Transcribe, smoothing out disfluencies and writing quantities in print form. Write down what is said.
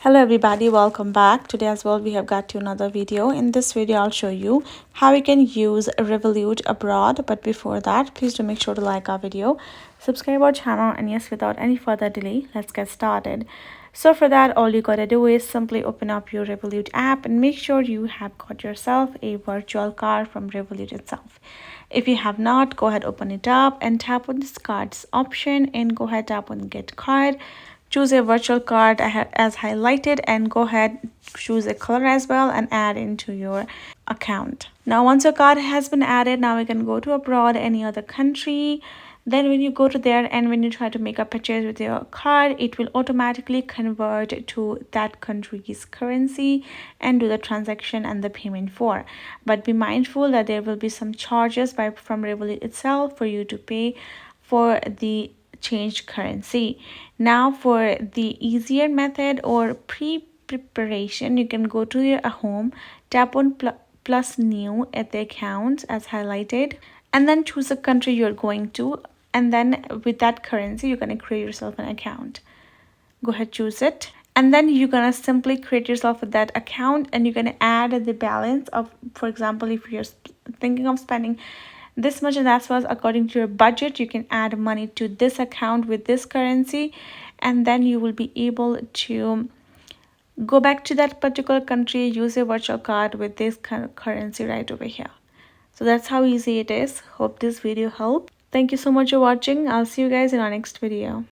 Hello everybody, welcome back. Today as well we have got to another video. In this video I'll show you how you can use Revolut Abroad. But before that, please do make sure to like our video, subscribe our channel, and yes, without any further delay, let's get started. So for that, all you gotta do is simply open up your Revolut app and make sure you have got yourself a virtual card from Revolut itself. If you have not, go ahead, open it up and tap on this cards option and go ahead, tap on get card. Choose a virtual card as highlighted and go ahead, choose a color as well and add into your account. Now once your card has been added, now we can go to abroad, any other country. Then when you go to there and when you try to make a purchase with your card, it will automatically convert to that country's currency and do the transaction and the payment for. But be mindful that there will be some charges from Revolut itself for you to pay for the changed currency. Now for the easier method or pre-preparation, you can go to your home, tap on plus new at the account as highlighted, and then choose the country you're going to, and then with that currency you're going to create yourself an account. Go ahead, choose it, and then you're gonna simply create yourself with that account and you're gonna add the balance of, for example, if you're thinking of spending this much and that was according to your budget, you can add money to this account with this currency, and then you will be able to go back to that particular country, use a virtual card with this currency right over here. So that's how easy it is. Hope this video helped. Thank you so much for watching. I'll see you guys in our next video.